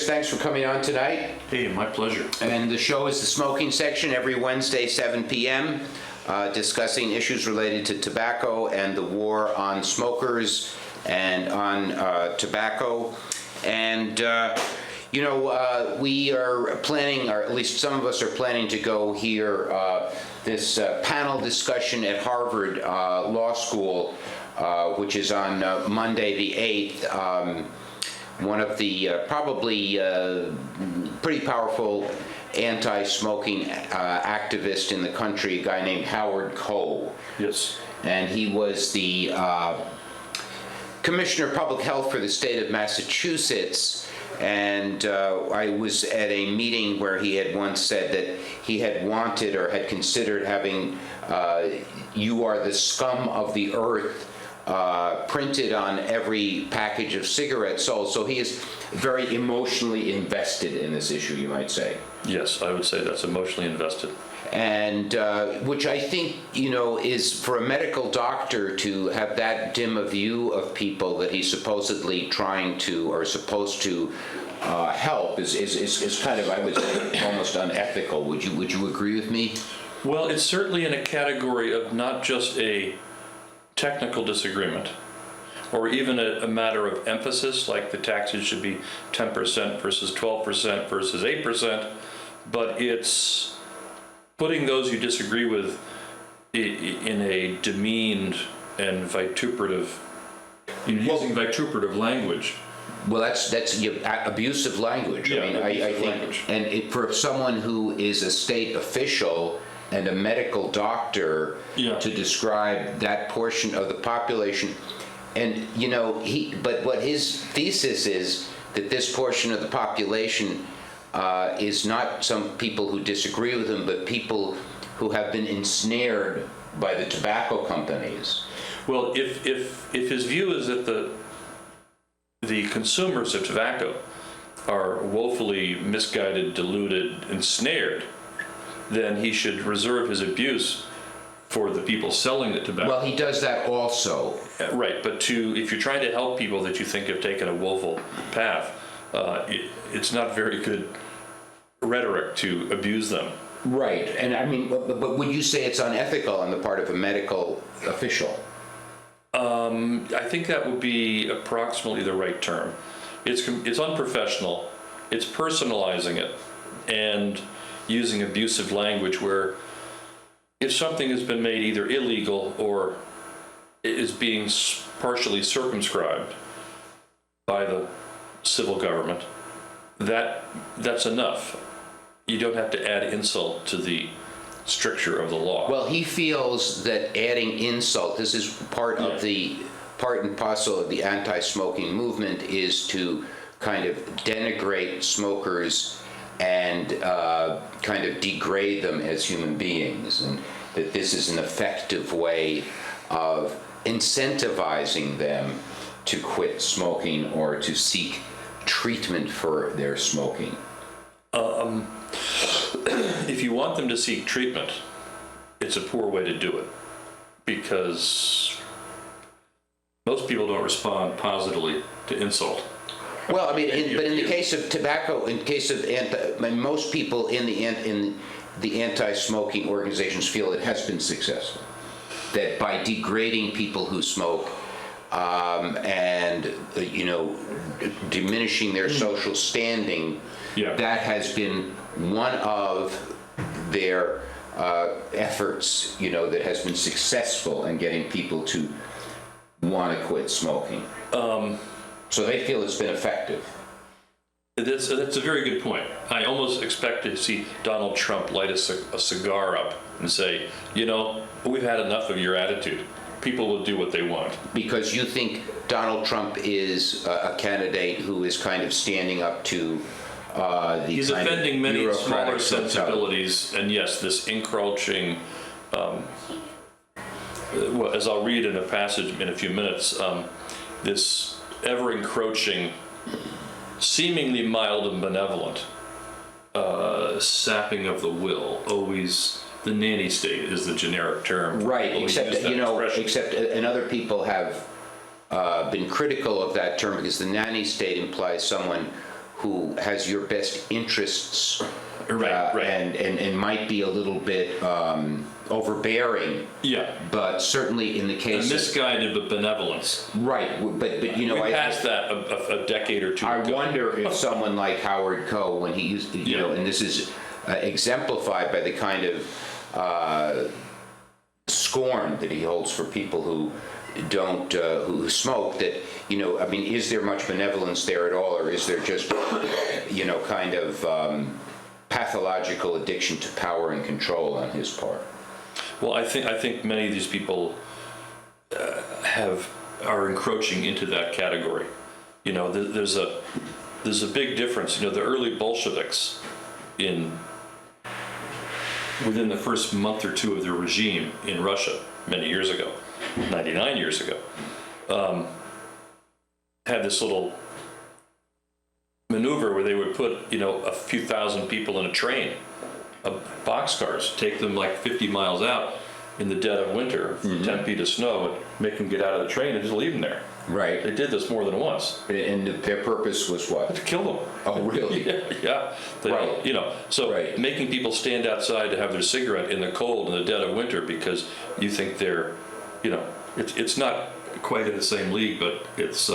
Chris, thanks for coming on tonight. Hey, my pleasure. And the show is The Smoking Section every Wednesday, 7 p.m., discussing issues related to tobacco and the war on smokers and on tobacco. And, we are planning, or at least some of us are planning to go hear this panel discussion at Harvard Law School, which is on Monday the 8th. One of the probably pretty powerful anti-smoking activist in the country, a guy named Howard Koh. Yes. And he was the Commissioner of Public Health for the state of Massachusetts. And I was at a meeting where he had once said that he had wanted or had considered having "You are the scum of the earth" printed on every package of cigarettes sold. So he is very emotionally invested in this issue, you might say. Yes, I would say that's emotionally invested. And which I think, is for a medical doctor to have that dim a view of people that he's supposedly trying to or supposed to help is kind of, I would say, almost unethical. Would you agree with me? Well, it's certainly in a category of not just a technical disagreement, or even a matter of emphasis, like the taxes should be 10% versus 12% versus 8%, but it's putting those you disagree with in a demeaned and vituperative, using vituperative language. Well, that's abusive language. Yeah, I mean, I think, language. and for someone who is a state official and a medical doctor, Yeah. to describe that portion of the population, and but what his thesis is that this portion of the population is not some people who disagree with him, but people who have been ensnared by the tobacco companies. Well, if his view is that the consumers of tobacco are woefully misguided, deluded, ensnared, then he should reserve his abuse for the people selling the tobacco. Well, he does that also. Right, but if you're trying to help people that you think have taken a woeful path, it's not very good rhetoric to abuse them. Right, and I mean, but would you say it's unethical on the part of a medical official? I think that would be approximately the right term. It's unprofessional. It's personalizing it and using abusive language where if something has been made either illegal or is being partially circumscribed by the civil government, that's enough. You don't have to add insult to the stricture of the law. Well, he feels that adding insult, this is part and parcel of the anti-smoking movement, is to kind of denigrate smokers and kind of degrade them as human beings, and that this is an effective way of incentivizing them to quit smoking or to seek treatment for their smoking. If you want them to seek treatment, it's a poor way to do it, because most people don't respond positively to insult. Well, I mean, but in the case of tobacco, in case of most people in the anti-smoking organizations feel it has been successful. That by degrading people who smoke and diminishing their social standing, that has been one of their efforts, that has been successful in getting people to want to quit smoking. So they feel it's been effective. That's a very good point. I almost expect to see Donald Trump light a cigar up and say, we've had enough of your attitude. People will do what they want. Because you think Donald Trump is a candidate who is kind of standing up to He's kind offending of many smaller bureaucratic sensibilities, and yes, this encroaching, as I'll read in a passage in a few minutes, this ever-encroaching, seemingly mild and benevolent sapping of the will. Always, the nanny state is the generic term. Right, except and other people have been critical of that term, because the nanny state implies someone who has your best interests, Right. and might be a little bit overbearing. Yeah. But certainly in the A case of, misguided benevolence. right, but you know, We passed that a decade or two I ago. wonder if someone like Howard Koh, when he used, you know, and this is exemplified by the kind of scorn that he holds for people who don't, who smoke, that, you know, I mean, is there much benevolence there at all, or is there just, you know, kind of pathological addiction to power and control on his part? Well, I think many of these people are encroaching into that category. You know, there's a big difference. You know, the early Bolsheviks, within the first month or two of their regime in Russia many years ago, 99 years ago, had this little maneuver where they would put, you know, a few thousand people in a train of boxcars, take them like 50 miles out in the dead of winter, 10 feet of snow, and make them get out of the train and just leave them there. Right. They did this more than once. And their purpose was what? To kill them. Oh, really? Yeah. Right. You know, so Right. making people stand outside to have their cigarette in the cold in the dead of winter because you think they're, you know, it's not quite in the same league, but it's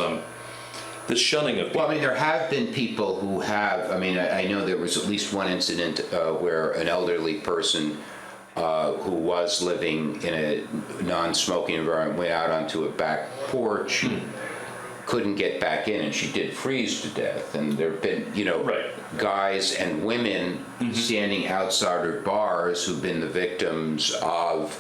this shunning of people. Well, I mean, there have been people who have, I mean, I know there was at least one incident where an elderly person who was living in a non-smoking environment went out onto a back porch, couldn't get back in, and she did freeze to death. And there have been, you know, Right. guys and women standing outside of bars who've been the victims of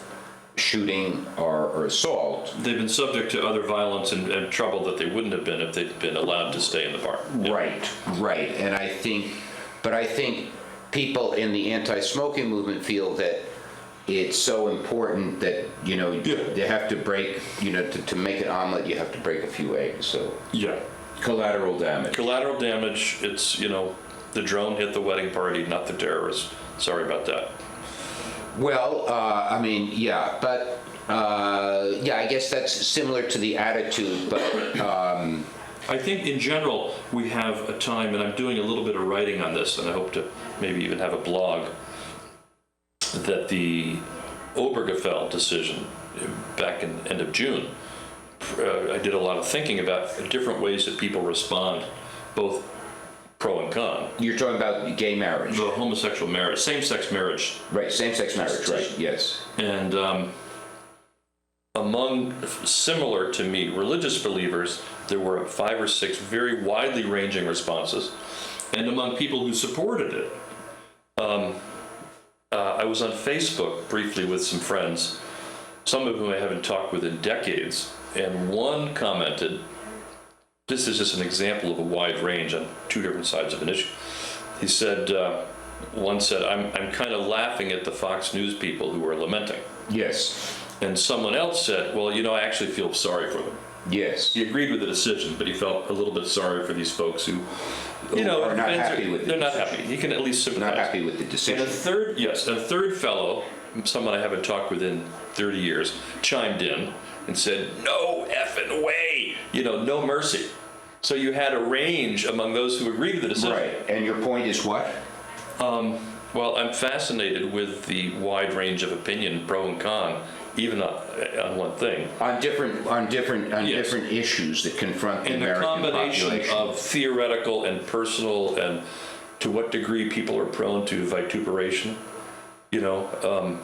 shooting or assault. They've been subject to other violence and trouble that they wouldn't have been if they'd been allowed to stay in the bar. Yeah. Right. And I think people in the anti-smoking movement feel that it's so important that, you know, they have to break, you know, to make an omelet, you have to break a few eggs. So Yeah. collateral damage. Collateral damage, it's, you know, the drone hit the wedding party, not the terrorist. Sorry about that. Well, I mean, yeah, but yeah, I guess that's similar to the attitude, but I think in general, we have a time, and I'm doing a little bit of writing on this, and I hope to maybe even have a blog, that the Obergefell decision back in end of June, I did a lot of thinking about different ways that people respond, both pro and con. you're talking about gay marriage. The homosexual marriage, same-sex marriage. Right, same-sex marriage, right, yes. And among, similar to me, religious believers, there were 5 or 6 very widely ranging responses. And among people who supported it, I was on Facebook briefly with some friends, some of whom I haven't talked with in decades, and one commented, this is just an example of a wide range on 2 different sides of an issue. He said, one said, I'm kind of laughing at the Fox News people who are lamenting. Yes, And someone else said, well, you know, I actually feel sorry for them. yes. He agreed with the decision, but he felt a little bit sorry for these folks who, you know, Are not happy with the they're not decision. happy. He can at least sympathize. Not happy with the And decision. a third fellow, someone I haven't talked with in 30 years, chimed in and said, no effing way, you know, no mercy. So you had a range among those who agreed with the decision. Right, and your point is what? Well, I'm fascinated with the wide range of opinion, pro and con, even on one thing. On different Yes. different issues that confront the And the American combination population. of theoretical and personal, and to what degree people are prone to vituperation, you know,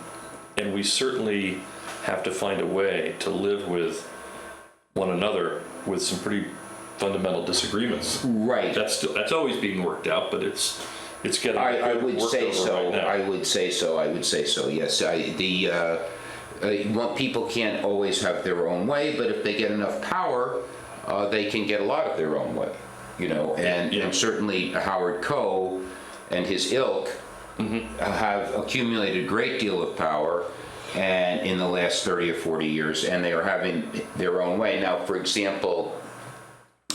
and we certainly have to find a way to live with one another with some pretty fundamental disagreements. Right. That's always being worked out, but it's getting I would worked say over so. right now. I would say so. Yes. People can't always have their own way, but if they get enough power, they can get a lot of their own way. You know, and certainly Howard Koh and his ilk have accumulated a great deal of power, and in the last 30 or 40 years, and they are having their own way. Now, for example,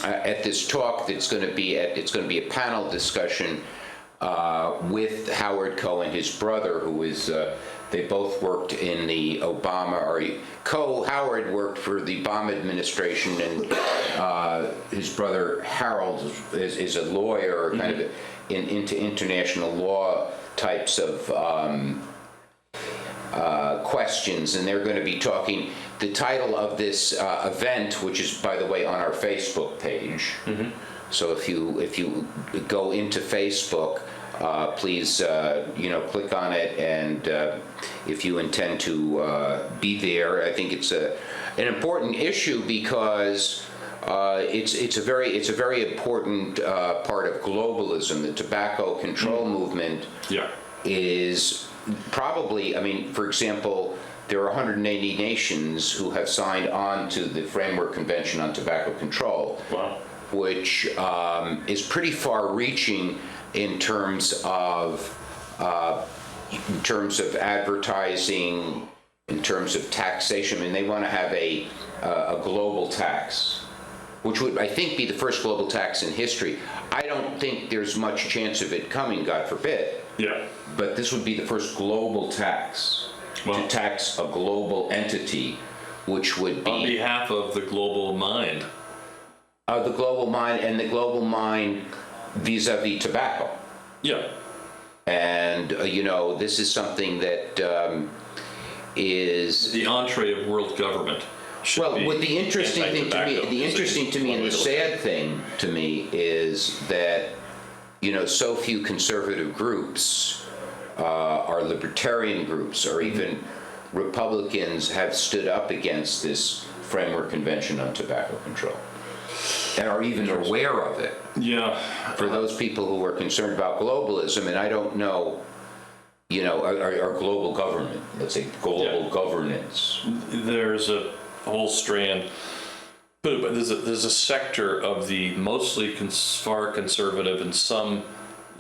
at this talk that's going to be it's going to be a panel discussion with Howard Koh and his brother, who is, they both worked in the Obama, or Howard worked for the Obama administration, and his brother Harold is a lawyer, kind of into international law types of questions, and they're going to be talking. The title of this event, which is, by the way, on our Facebook page, so if you go into Facebook, please click on it, and if you intend to be there, I think it's an important issue because it's a very important part of globalism. The tobacco control movement is probably, I mean, for example, there are 180 nations who have signed on to the Framework Convention on Tobacco Control, which is pretty far-reaching in terms of advertising, in terms of taxation. I mean, they want to have a global tax, which would, I think, be the first global tax in history. I don't think there's much chance of it coming, God forbid. Yeah. But this would be the first global tax to tax a global entity, which would be on behalf of the global mind. The global mind, and the global mind vis-a-vis tobacco. Yeah. And this is something that is the entree of world government. Well, what the interesting thing to me, and the sad thing to me is that so few conservative groups, or libertarian groups, or even Republicans have stood up against this Framework Convention on Tobacco Control, and are even aware of it. Yeah. For those people who are concerned about globalism, and I don't know, our global government, let's say global governance. There's a whole strand, but there's a sector of the mostly far conservative and some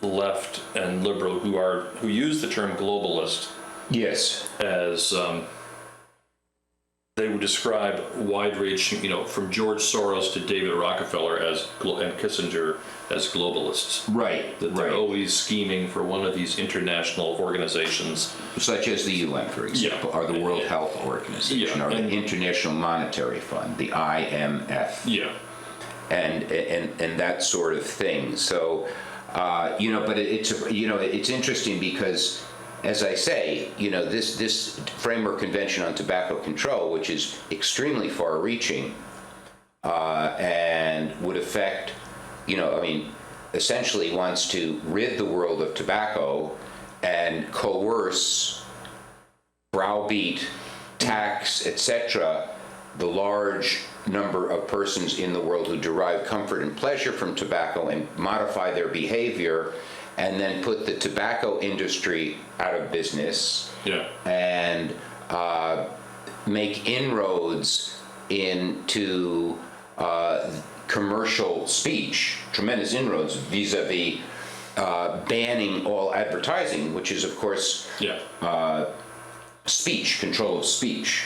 left and liberal who use the term globalist. Yes. As they would describe wide-ranging, from George Soros to David Rockefeller and Kissinger as globalists. Right. That they're always scheming for one of these international organizations. Such as the UN, for example, or the World Health Organization, or the International Monetary Fund, the IMF. Yeah. And that sort of thing. So, but it's interesting because, as I say, this Framework Convention on Tobacco Control, which is extremely far-reaching and would affect, essentially wants to rid the world of tobacco and coerce, browbeat, tax, etc., the large number of persons in the world who derive comfort and pleasure from tobacco and modify their behavior, and then put the tobacco industry out of business, and make inroads into commercial speech, tremendous inroads vis-a-vis banning all advertising, which is, of course, speech, control of speech.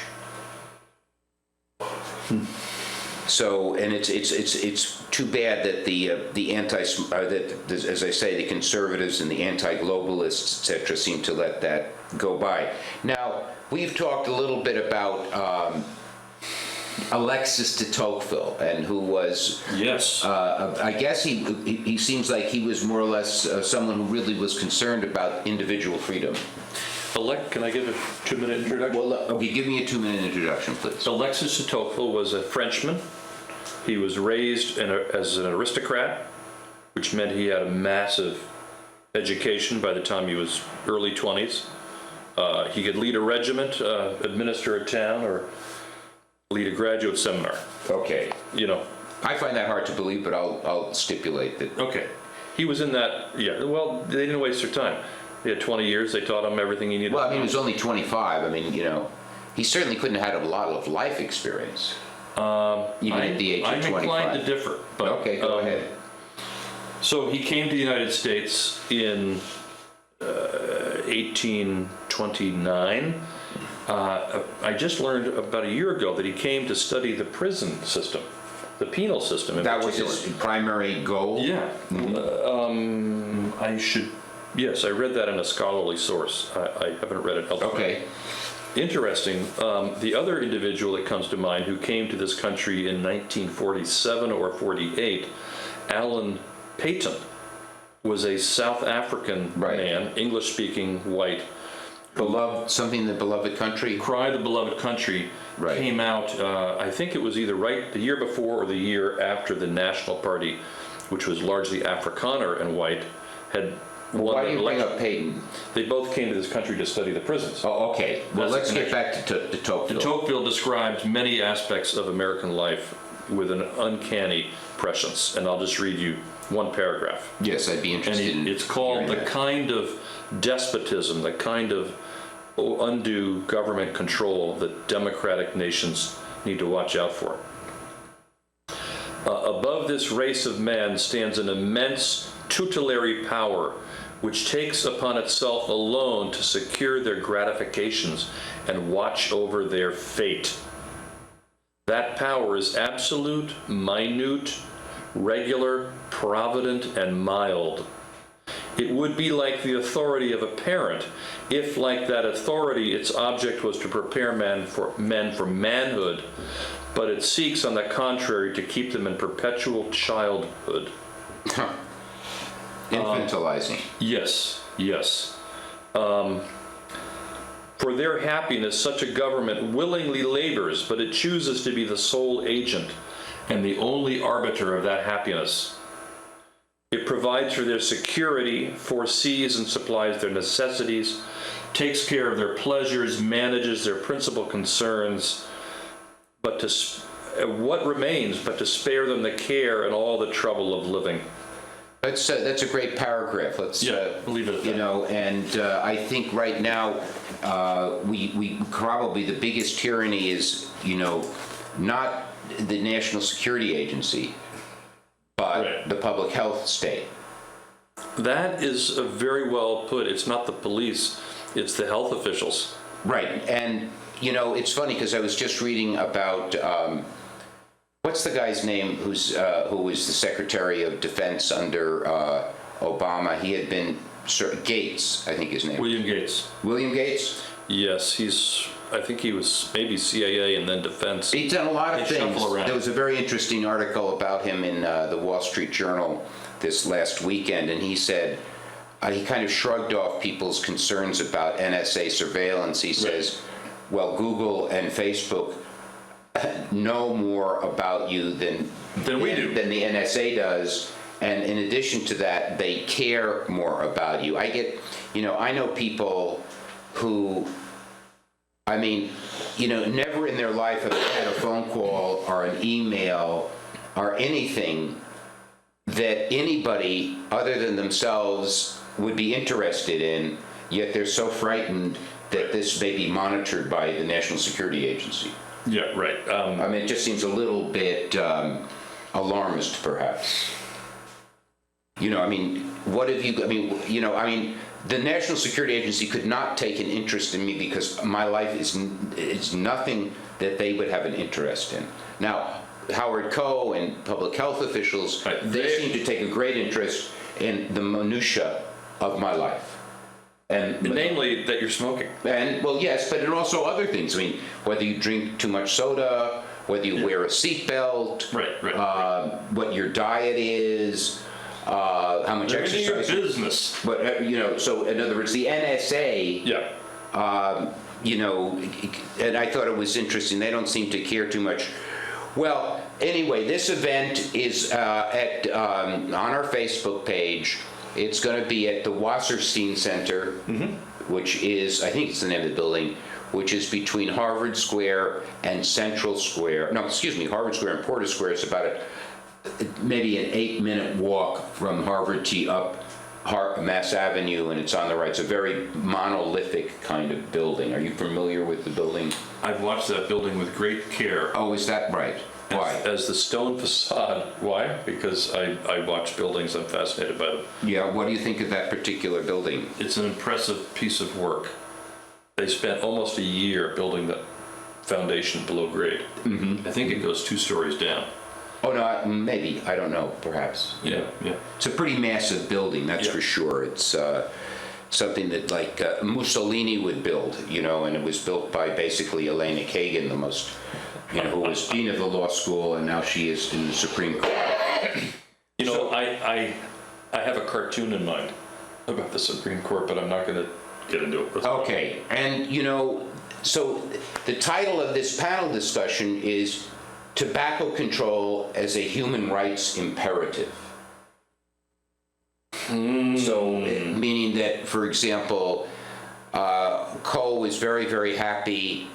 So, and it's too bad that the as I say, the conservatives and the anti-globalists, etc., seem to let that go by. Now, we've talked a little bit about Alexis de Tocqueville, and who was I guess he seems like he was more or less someone who really was concerned about individual freedom. Can I give a 2-minute introduction? Well, okay, give me a 2-minute introduction, please. Alexis de Tocqueville was a Frenchman. He was raised as an aristocrat, which meant he had a massive education by the time he was early 20s. He could lead a regiment, administer a town, or lead a graduate seminar. Okay. I find that hard to believe, but I'll stipulate that. Okay. He was in that, well, they didn't waste their time. He had 20 years. They taught him everything he needed. Well, I mean, he was only 25. I mean, he certainly couldn't have had a lot of life experience, even at the age of 25. I'm inclined to differ. But, okay, go ahead. So he came to the United States in 1829. I just learned about a year ago that he came to study the prison system, the penal system. That was his primary goal? Yeah. I should Yes, I read that in a scholarly source. I haven't read it elsewhere. Okay. Interesting. The other individual that comes to mind who came to this country in 1947 or 48, Alan Paton, was a South African man, English-speaking, white. Beloved, something, the beloved country? Cry the Beloved Country came out, I think it was either the year before or the year after the National Party, which was largely Afrikaner and white, had won Why the do you bring election. up Payton? They both came to this country to study the prisons. Oh, okay. Well, let's get back to Tocqueville. Tocqueville describes many aspects of American life with an uncanny prescience, and I'll just read you one paragraph. Yes, I'd be interested in It's called hearing The that. Kind of Despotism, the Kind of Undue Government Control that Democratic Nations Need to Watch Out For. Above this race of men stands an immense tutelary power which takes upon itself alone to secure their gratifications and watch over their fate. That power is absolute, minute, regular, provident, and mild. It would be like the authority of a parent if, like that authority, its object was to prepare men for manhood, but it seeks, on the contrary, to keep them in perpetual childhood. Infantilizing. Yes, yes. For their happiness, such a government willingly labors, but it chooses to be the sole agent and the only arbiter of that happiness. It provides for their security, foresees and supplies their necessities, takes care of their pleasures, manages their principal concerns, but what remains but to spare them the care and all the trouble of living? That's a great paragraph. Let's leave it at that. You know, and I think right now we probably the biggest tyranny is, you know, not the National Security Agency, but the public health state. That is very well put. It's not the police, it's the health officials. Right, and you know, it's funny because I was just reading about what's the guy's name who was the Secretary of Defense under Obama? He had been Gates, I think his name. William Gates. William Gates? Yes, I think he was maybe CIA and then defense. He's done a lot of They things. shuffle around. There was a very interesting article about him in the Wall Street Journal this last weekend, and he said, he kind of shrugged off people's concerns about NSA surveillance. He says, well, Google and Facebook know more about you than we do. Than the NSA does, and in addition to that, they care more about you. I know people who, I mean, you know, never in their life have had a phone call or an email or anything that anybody other than themselves would be interested in, yet they're so frightened that this may be monitored by the National Security Agency. Yeah, right. I mean, it just seems a little bit alarmist, perhaps. You know, I mean, what have you, I mean, you know, I mean, the National Security Agency could not take an interest in me because my life is nothing that they would have an interest in. Now, Howard Koh and public health officials, they seem to take a great interest in the minutia of my life. And namely that you're smoking. And, well, yes, but and also other things. I mean, whether you drink too much soda, whether you wear a seatbelt, what your diet is, how much exercise. Your business. But, you know, so in other words, the NSA, you know, and I thought it was interesting, they don't seem to care too much. Well, anyway, this event is on our Facebook page. It's going to be at the Wasserstein Center, which is, I think it's the name of the building, which is between Harvard Square and Central Square. No, excuse me, Harvard Square and Porter Square. It's about maybe an 8-minute walk from Harvard T up Mass Avenue, and it's on the right. It's a very monolithic kind of building. Are you familiar with the building? I've watched that building with great care. Oh, is that right? Why? As the stone facade. Why? Because I watch buildings, I'm fascinated by them. Yeah, what do you think of that particular building? It's an impressive piece of work. They spent almost a year building the foundation below grade. I think it goes 2 stories down. Oh, no, maybe, I don't know, perhaps. Yeah, yeah. It's a pretty massive building, that's Yeah. for sure. It's something that like Mussolini would build, and it was built by basically Elena Kagan, the most, who was dean of the law school, and now she is in the Supreme Court. I have a cartoon in mind about the Supreme Court, but I'm not going to get into it. Okay, and so the title of this panel discussion is Tobacco Control as a Human Rights Imperative. So, meaning that, for example, Koh was very, very happy,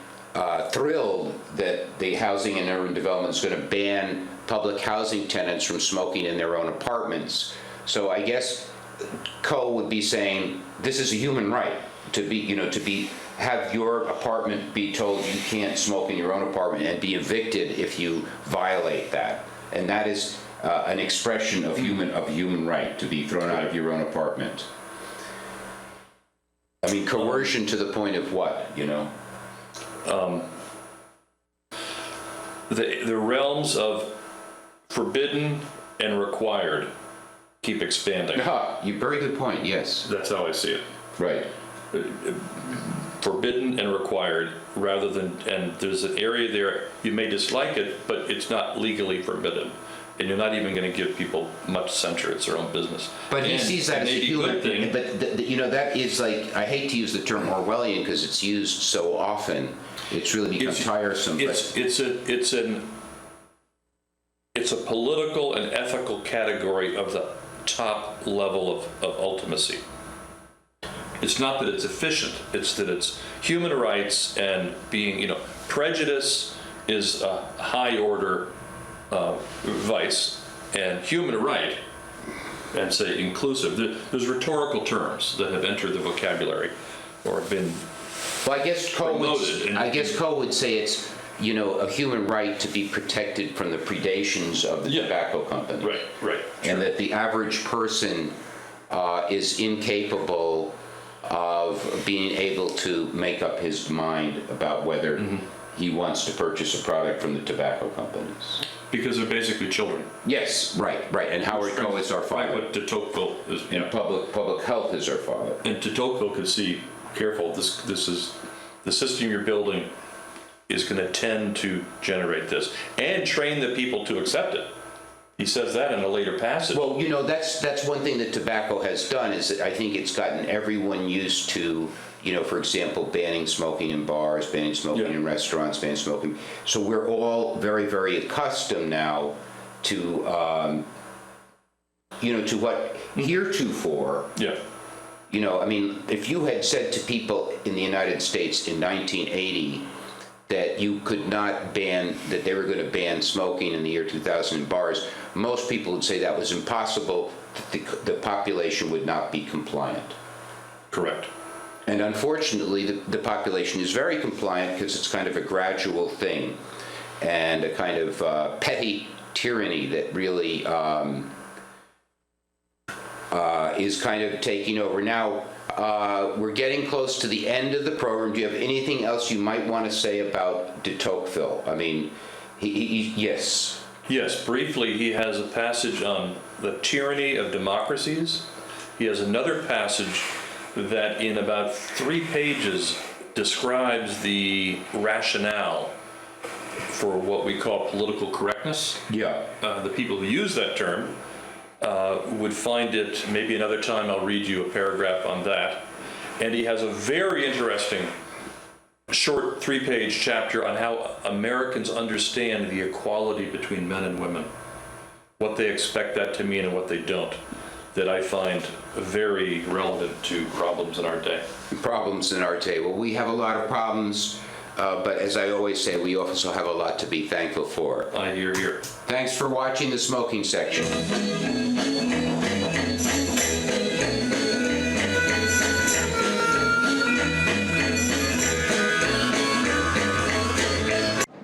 thrilled that the Housing and Urban Development is going to ban public housing tenants from smoking in their own apartments. So I guess Koh would be saying this is a human right to be, have your apartment be told you can't smoke in your own apartment and be evicted if you violate that. And that is an expression of human right to be thrown out of your own apartment. I mean, coercion to the point of what, The realms of forbidden and required keep expanding. You very good point, yes. That's how I see it. Right. Forbidden and required, rather than, and there's an area there, you may dislike it, but it's not legally forbidden. And you're not even going to give people much censure. It's their own business. But he sees that as a human thing. But that is like, I hate to use the term Orwellian because it's used so often. It's really become tiresome. It's a political and ethical category of the top level of ultimacy. It's not that it's efficient. It's that it's human rights and being, prejudice is a high order vice, and human right, and say inclusive. There's rhetorical terms that have entered the vocabulary or have been well, I guess Koh would say it's, a human right to be protected from the predations of the tobacco company. Right. And that the average person is incapable of being able to make up his mind about whether he wants to purchase a product from the tobacco companies. Because they're basically children. Yes, right. And Howard Koh is our father. Right, what de Tocqueville is. And public health is our father. And de Tocqueville could see, careful, this is, the system you're building is going to tend to generate this, and train the people to accept it. He says that in a later passage. Well, that's one thing that tobacco has done, is that I think it's gotten everyone used to, for example, banning smoking in bars, banning smoking in restaurants, banning smoking. So we're all very, very accustomed now to, to what heretofore. Yeah. If you had said to people in the United States in 1980 that you could not that they were going to ban smoking in the year 2000 in bars, most people would say that was impossible, the population would not be compliant. Correct. And unfortunately, the population is very compliant because it's kind of a gradual thing and a kind of petty tyranny that really is kind of taking over. Now, we're getting close to the end of the program. Do you have anything else you might want to say about de Tocqueville? I mean, yes. Yes, briefly, he has a passage on the tyranny of democracies. He has another passage that in about 3 pages describes the rationale for what we call political correctness. Yeah. The people who use that term would find it, maybe another time I'll read you a paragraph on that. And he has a very interesting short 3-page chapter on how Americans understand the equality between men and women, what they expect that to mean and what they don't, that I find very relevant to problems in our day. Problems in our day. Well, we have a lot of problems, but as I always say, we also have a lot to be thankful for. I hear. Thanks for watching the smoking section.